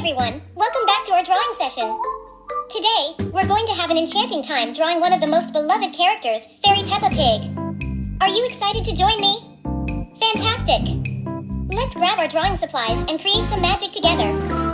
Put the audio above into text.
everyone, welcome back to our drawing session. Today, we're going to have an enchanting time drawing one of the most beloved characters, Fairy Peppa Pig. Are you excited to join me? Fantastic! Let's grab our drawing supplies and create some magic together.